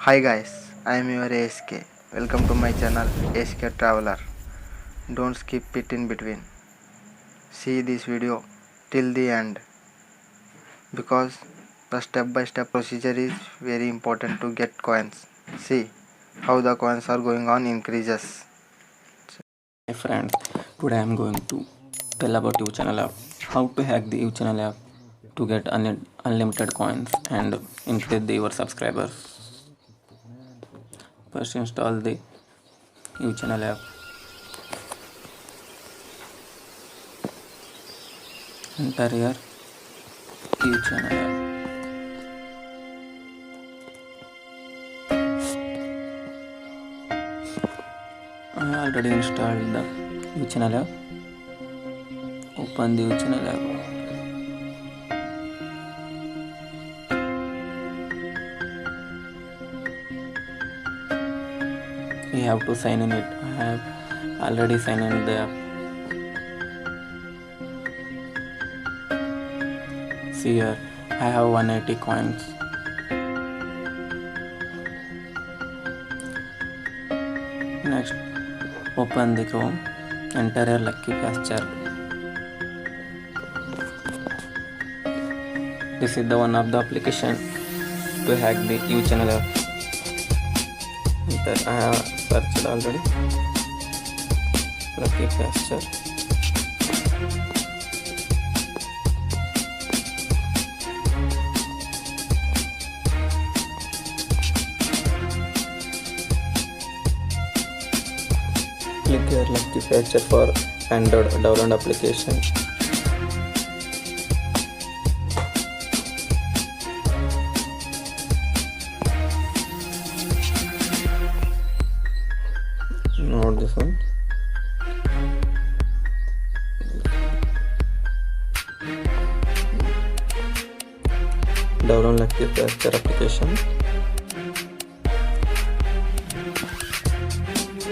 Hi guys, I am your ASK. Welcome to my channel ASK Traveler. Don't skip it in between. See this video till the end because the step by step procedure is very important to get coins. See how the coins are going on increases. Hi friends, today I am going to tell about UChannel app. How to hack the UChannel app to get unlimited coins and increase your subscribers. First install the UChannel app. Enter your UChannel app. I already installed the UChannel app. Open the UChannel app. You have to sign in it. I have already signed in the app. See here, I have 180 coins. Next, open the Chrome. Enter your lucky pasture. This is the one of the application to hack the UChannel app. That I have searched already. Lucky pasture. Click here lucky pasture for Android download application. Not this one. Download lucky pasture application.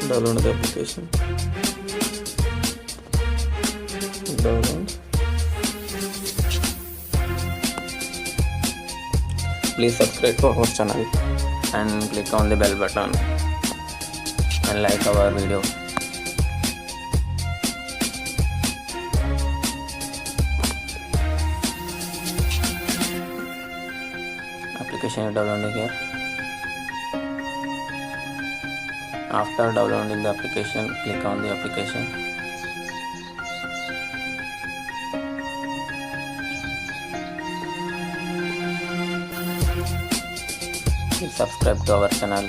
Download the application. Download. Please subscribe to our channel and click on the bell button and like our video. Application is downloading here. After downloading the application, click on the application. Please subscribe to our channel.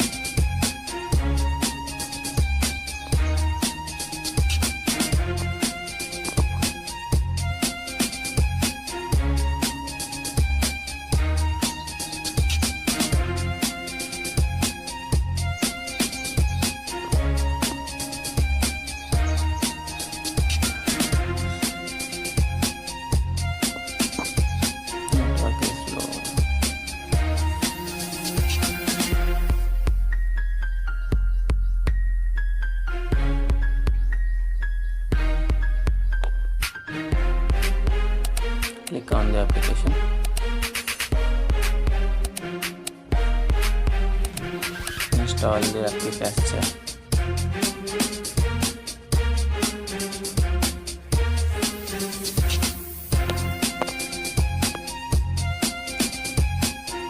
Network is slow. Click on the application. Install the lucky pasture.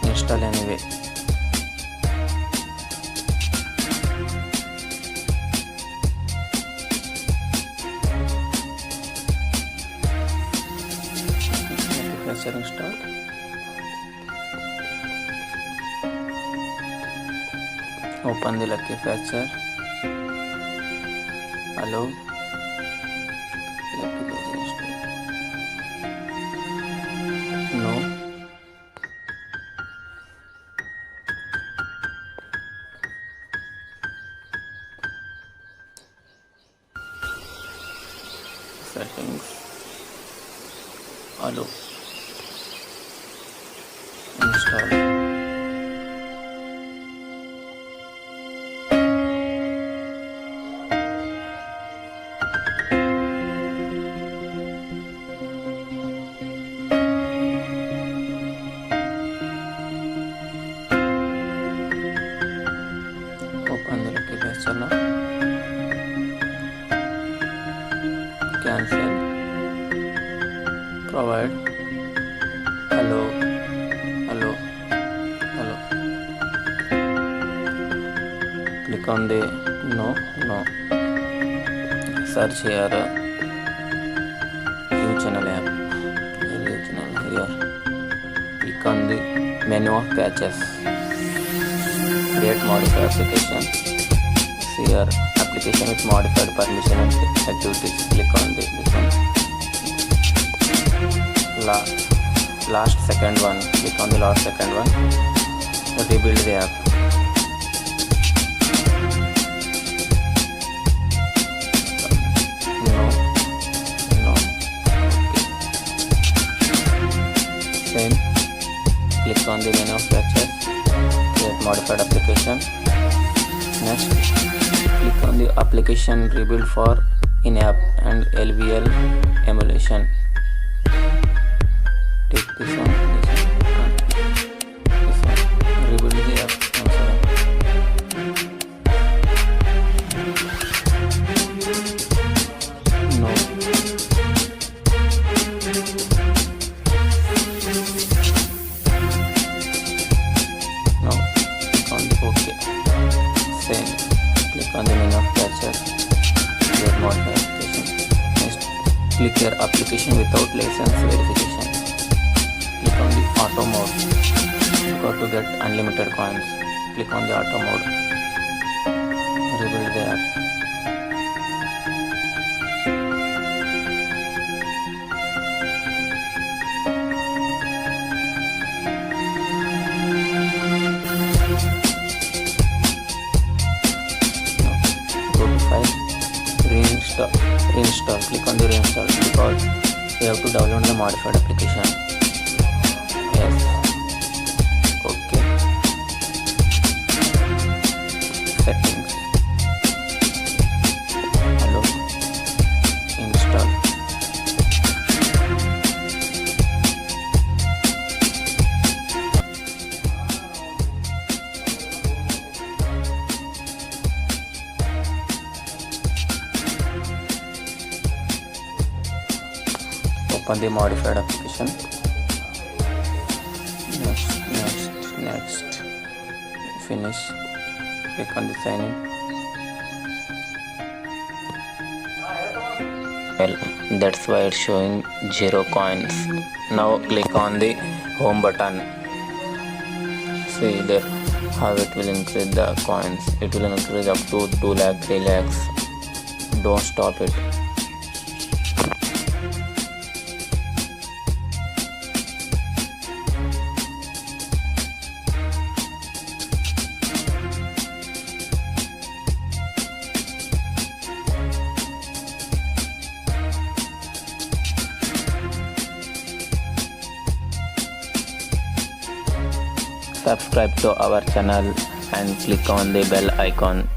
Install anyway. Pasture install. Open the lucky pasture. Allow. Lucky pasture install. No. Settings. Allow. Install. provide hello, hello, hello. Click on the no. Search here UChannel app. Here. Click on the menu of patches. Create modify application. See here application with modified permission and activities. Click on this one. Last second one. Click on the last second one. Rebuild the app. No. Same. Click on the menu of patches. Create modified application. Next, click on the application rebuild for in-app and LVL emulation. Take this one. Rebuild the app. No. Now click on the OK. Same. Click on the menu of patches. Create modify application. Next, click here application without license verification. Click on the auto mode. To get unlimited coins. Click on the auto mode. Rebuild the app. Go to file. Reinstall. Click on the reinstall because you have to download the modified application. Yes. Okay. Settings. Hello. Install. Open the modified application. Next. Finish. Click on the sign in. Well, that's why it's showing 0 coins. Now click on the home button. See there how it will increase the coins. It will increase up to 2 lakh, 3 lakhs. Don't stop it. Subscribe to our channel and click on the bell icon.